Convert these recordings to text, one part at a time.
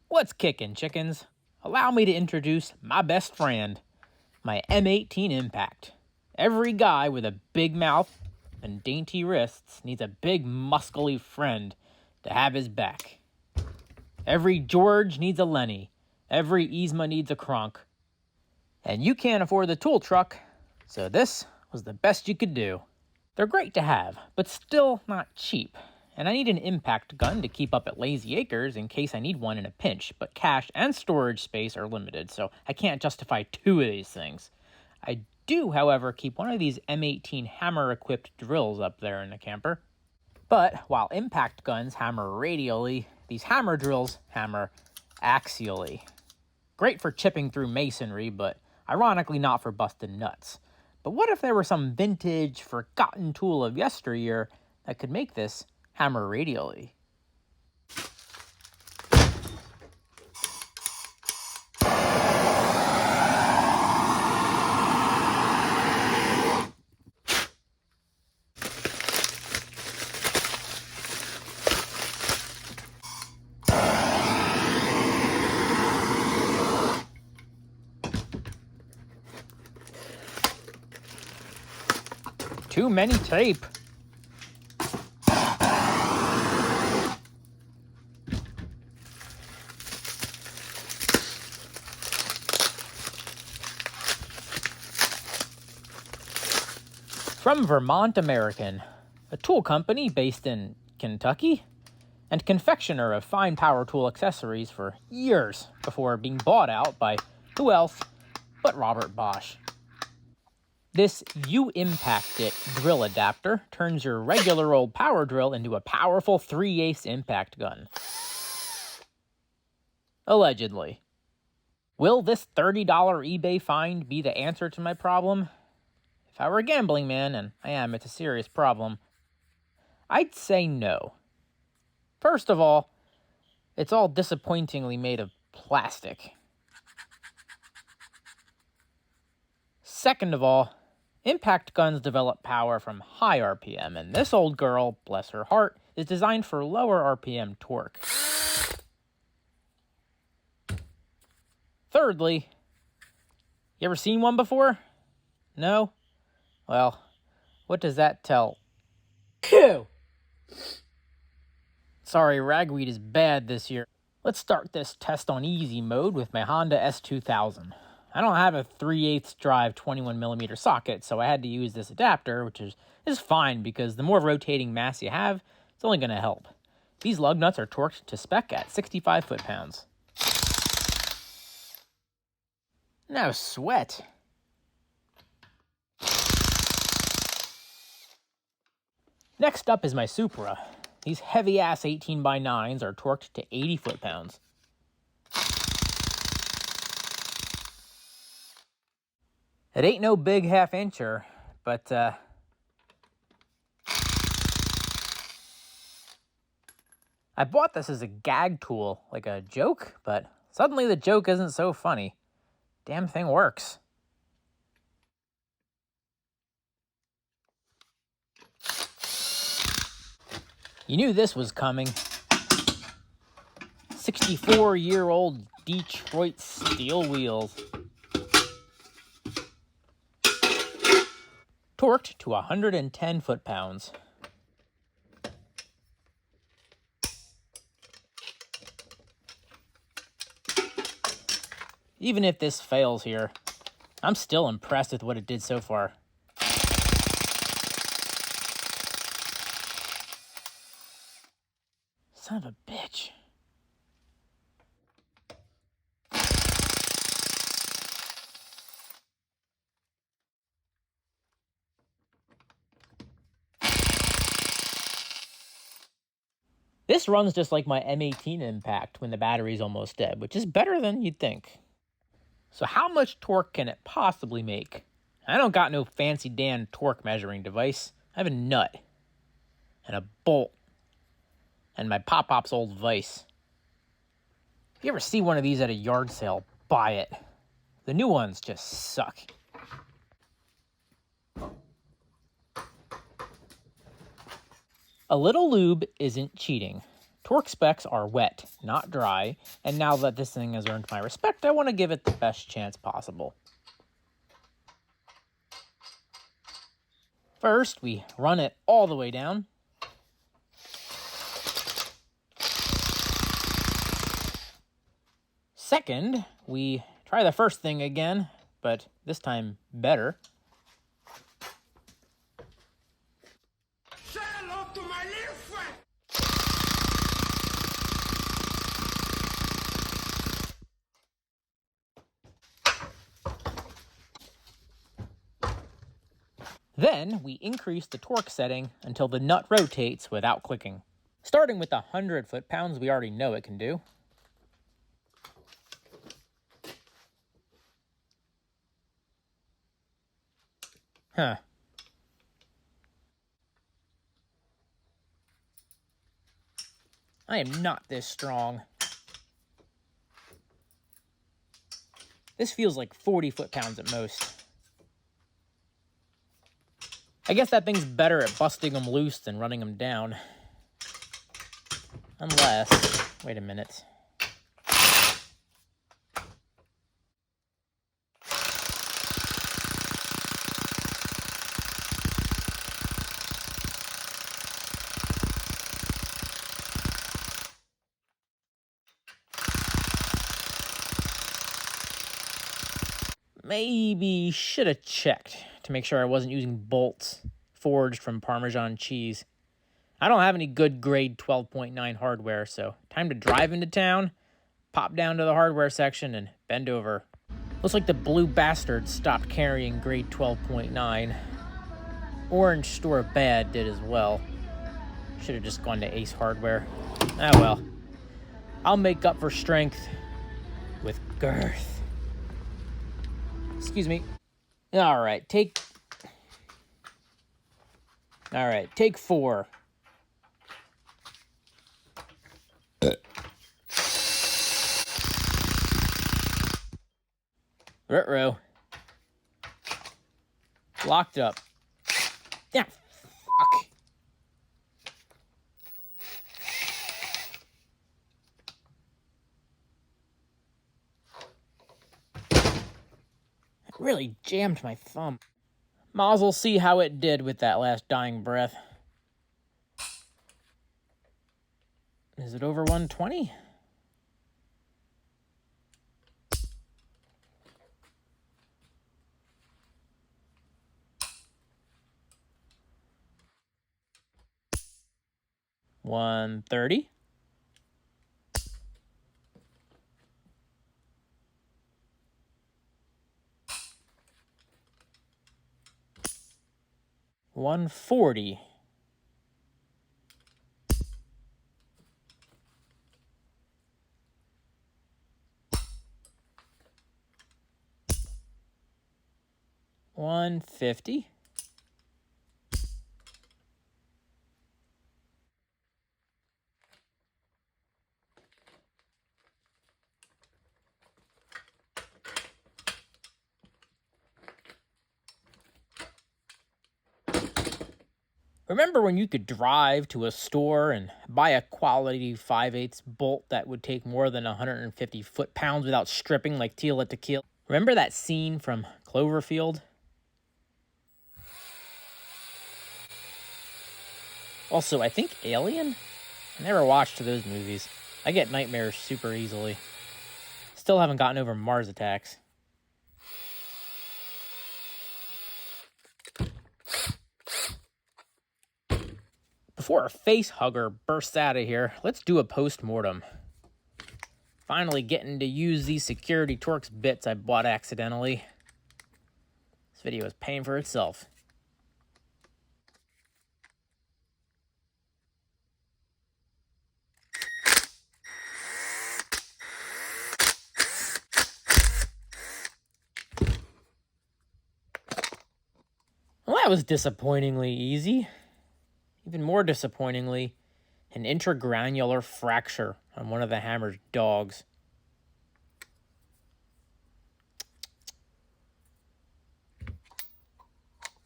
What's kickin', chickens? Allow me to introduce my best friend, my M18 Impact. Every guy with a big mouth and dainty wrists needs a big, muscly friend to have his back. Every George needs a Lenny. Every Yzma needs a Kronk. And you can't afford the tool truck, so this was the best you could do. They're great to have, but still not cheap. And I need an impact gun to keep up at Lazy Acres in case I need one in a pinch, but cash and storage space are limited, so I can't justify two of these things. I do, however, keep one of these M18 hammer-equipped drills up there in the camper. But while impact guns hammer radially, these hammer drills hammer axially. Great for chipping through masonry, but ironically not for busting nuts. But what if there were some vintage, forgotten tool of yesteryear that could make this hammer radially? Too many tape. From Vermont American, a tool company based in Kentucky, and confectioner of fine power tool accessories for years before being bought out by who else but Robert Bosch. This U-Impact It drill adapter turns your regular old power drill into a powerful 3/8 impact gun. Allegedly. Will this $30 eBay find be the answer to my problem? If I were a gambling man, and I am, it's a serious problem, I'd say no. First of all, it's all disappointingly made of plastic. Second of all, impact guns develop power from high RPM, and this old girl, bless her heart, is designed for lower RPM torque. Thirdly, you ever seen one before? No? Well, what does that tell? Phew! Sorry, ragweed is bad this year. Let's start this test on easy mode with my Honda S2000. I don't have a 3/8 drive 21mm socket, so I had to use this adapter, which is fine because the more rotating mass you have, it's only going to help. These lug nuts are torqued to spec at 65 foot-pounds. No sweat. Next up is my Supra. These heavy-ass 18x9s are torqued to 80 foot-pounds. It ain't no big half-incher, but, I bought this as a gag tool, like a joke, but suddenly the joke isn't so funny. Damn thing works. You knew this was coming. 64-year-old Detroit steel wheels. Torqued to 110 foot-pounds. Even if this fails here, I'm still impressed with what it did so far. Son of a bitch. This runs just like my M18 Impact when the battery's almost dead, which is better than you'd think. So how much torque can it possibly make? I don't got no fancy Dan torque measuring device. I have a nut. And a bolt. And my Pop-Pop's old vise. If you ever see one of these at a yard sale, buy it. The new ones just suck. A little lube isn't cheating. Torque specs are wet, not dry, and now that this thing has earned my respect, I want to give it the best chance possible. First, we run it all the way down. Second, we try the first thing again, but this time better. Say hello to my little friend. Then we increase the torque setting until the nut rotates without clicking. Starting with the 100 foot-pounds we already know it can do. Huh. I am not this strong. This feels like 40 foot-pounds at most. I guess that thing's better at busting them loose than running them down. Unless... wait a minute. Maybe should have checked to make sure I wasn't using bolts forged from Parmesan cheese. I don't have any good grade 12.9 hardware, so time to drive into town, pop down to the hardware section, and bend over. Looks like the blue bastard stopped carrying grade 12.9. Orange Store Bad did as well. Should have just gone to Ace Hardware. Ah well. I'll make up for strength with girth. Excuse me. Alright, take 4. Ruh-roh. Locked up. Yeah, fuck. It really jammed my thumb. Mazel see how it did with that last dying breath. Is it over 120? $130. $140. $150. Remember when you could drive to a store and buy a quality 5/8 bolt that would take more than 150 foot-pounds without stripping like Tila Tequila? Remember that scene from Cloverfield? Also, I think Alien? I never watched those movies. I get nightmares super easily. Still haven't gotten over Mars attacks. Before a face hugger bursts out of here, let's do a post-mortem. Finally getting to use these Security Torx bits I bought accidentally. This video is paying for itself. Well, that was disappointingly easy. Even more disappointingly, an intragranular fracture on one of the hammer's dogs.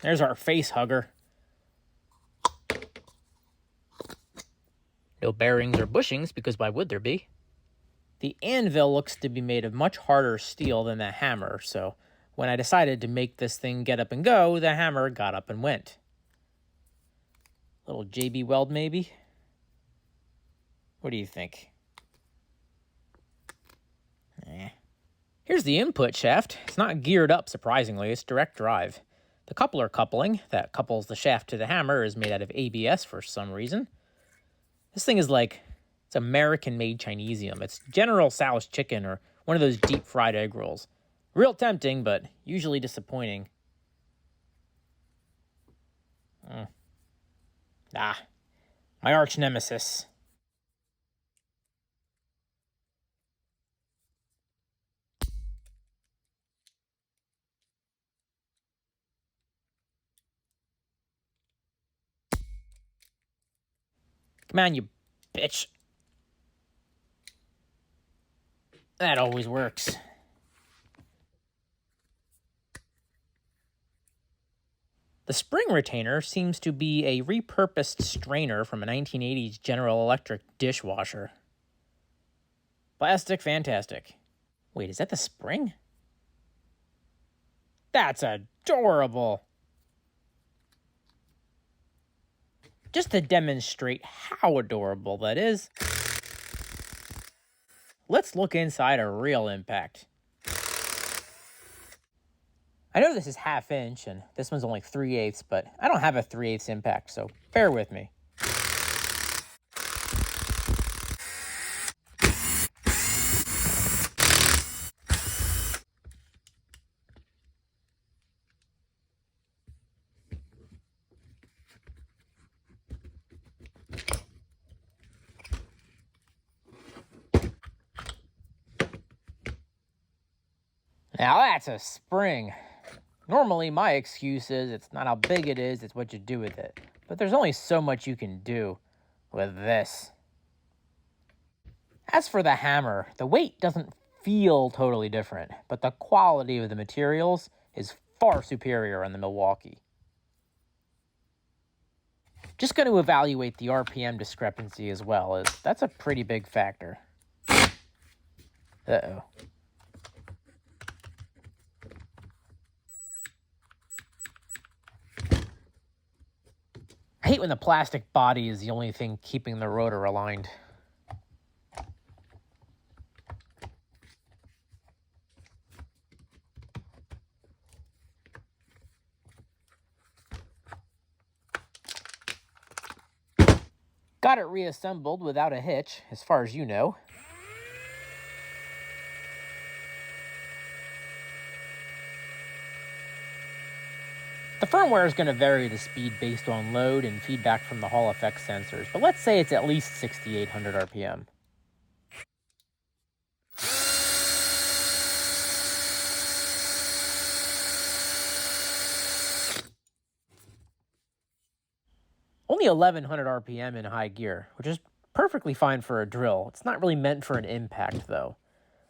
There's our face hugger. No bearings or bushings, because why would there be? The anvil looks to be made of much harder steel than the hammer, so when I decided to make this thing get up and go, the hammer got up and went. Little JB Weld, maybe? What do you think? Here's the input shaft. It's not geared up, surprisingly. It's direct drive. The coupler coupling that couples the shaft to the hammer is made out of ABS for some reason. This thing is like, it's American-made Chinesium. It's General Tso's chicken or one of those deep-fried egg rolls. Real tempting, but usually disappointing. My arch nemesis. Come on, you bitch. That always works. The spring retainer seems to be a repurposed strainer from a 1980s General Electric dishwasher. Plastic, fantastic. Wait, is that the spring? That's adorable. Just to demonstrate how adorable that is, let's look inside a real impact. I know this is 1/2 inch and this one's only 3/8, but I don't have a 3/8 impact, so bear with me. Now that's a spring. Normally my excuse is it's not how big it is, it's what you do with it. But there's only so much you can do with this. As for the hammer, the weight doesn't feel totally different, but the quality of the materials is far superior on the Milwaukee. Just going to evaluate the RPM discrepancy as well, as that's a pretty big factor. Uh-oh. I hate when the plastic body is the only thing keeping the rotor aligned. Got it reassembled without a hitch, as far as you know. The firmware is going to vary the speed based on load and feedback from the Hall effect sensors, but let's say it's at least 6,800 RPM. Only 1,100 RPM in high gear, which is perfectly fine for a drill. It's not really meant for an impact, though.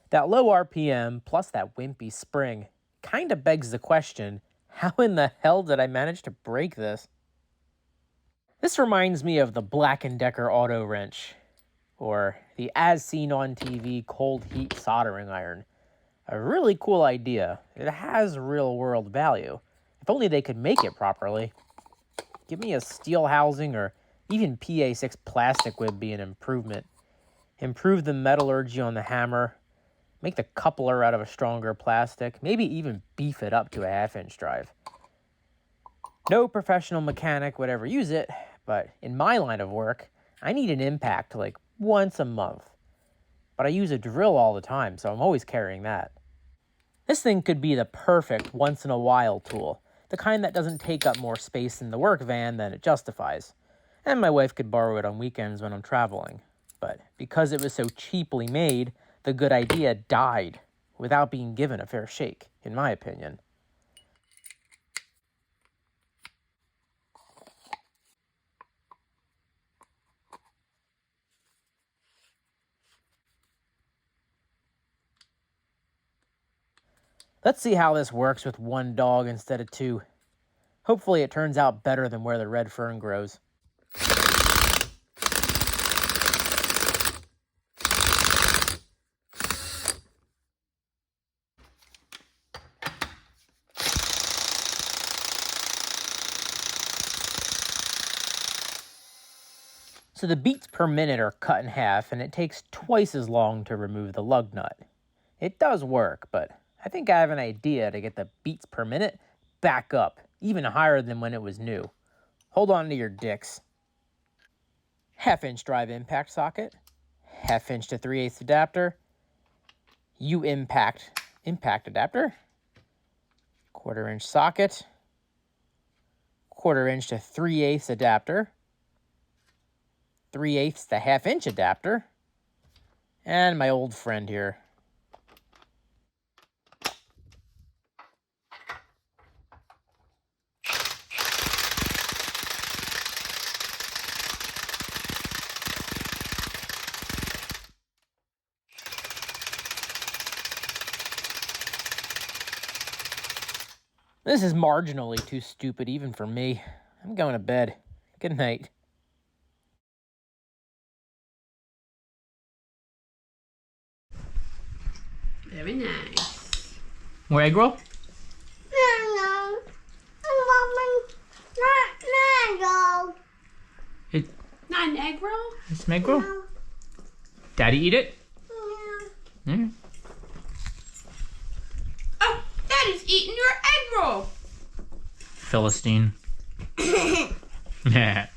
That low RPM plus that wimpy spring kind of begs the question, how in the hell did I manage to break this? This reminds me of the Black & Decker auto wrench, or the as seen on TV cold heat soldering iron. A really cool idea. It has real world value. If only they could make it properly. Give me a steel housing or even PA6 plastic would be an improvement. Improve the metallurgy on the hammer. Make the coupler out of a stronger plastic. Maybe even beef it up to a 1/2 inch drive. No professional mechanic would ever use it, but in my line of work, I need an impact like once a month. But I use a drill all the time, so I'm always carrying that. This thing could be the perfect once-in-a-while tool, the kind that doesn't take up more space in the work van than it justifies. And my wife could borrow it on weekends when I'm traveling. But because it was so cheaply made, the good idea died without being given a fair shake, in my opinion. Let's see how this works with one dog instead of two. Hopefully it turns out better than where the red fern grows. So the beats per minute are cut in half, and it takes twice as long to remove the lug nut. It does work, but I think I have an idea to get the beats per minute back up, even higher than when it was new. Hold on to your dicks. 1/2-inch drive impact socket, 1/2-inch to 3/8 adapter, U-impact adapter, 1/4-inch socket, 1/4-inch to 3/8 adapter, 3/8 to 1/2-inch adapter, and my old friend here. This is marginally too stupid even for me. I'm going to bed. Good night. Very nice. More egg roll? No. Not mango. Not an egg roll? It's an egg roll? Daddy eat it? No. Mm. Oh, Daddy's eating your egg roll. Philistine. Yeah.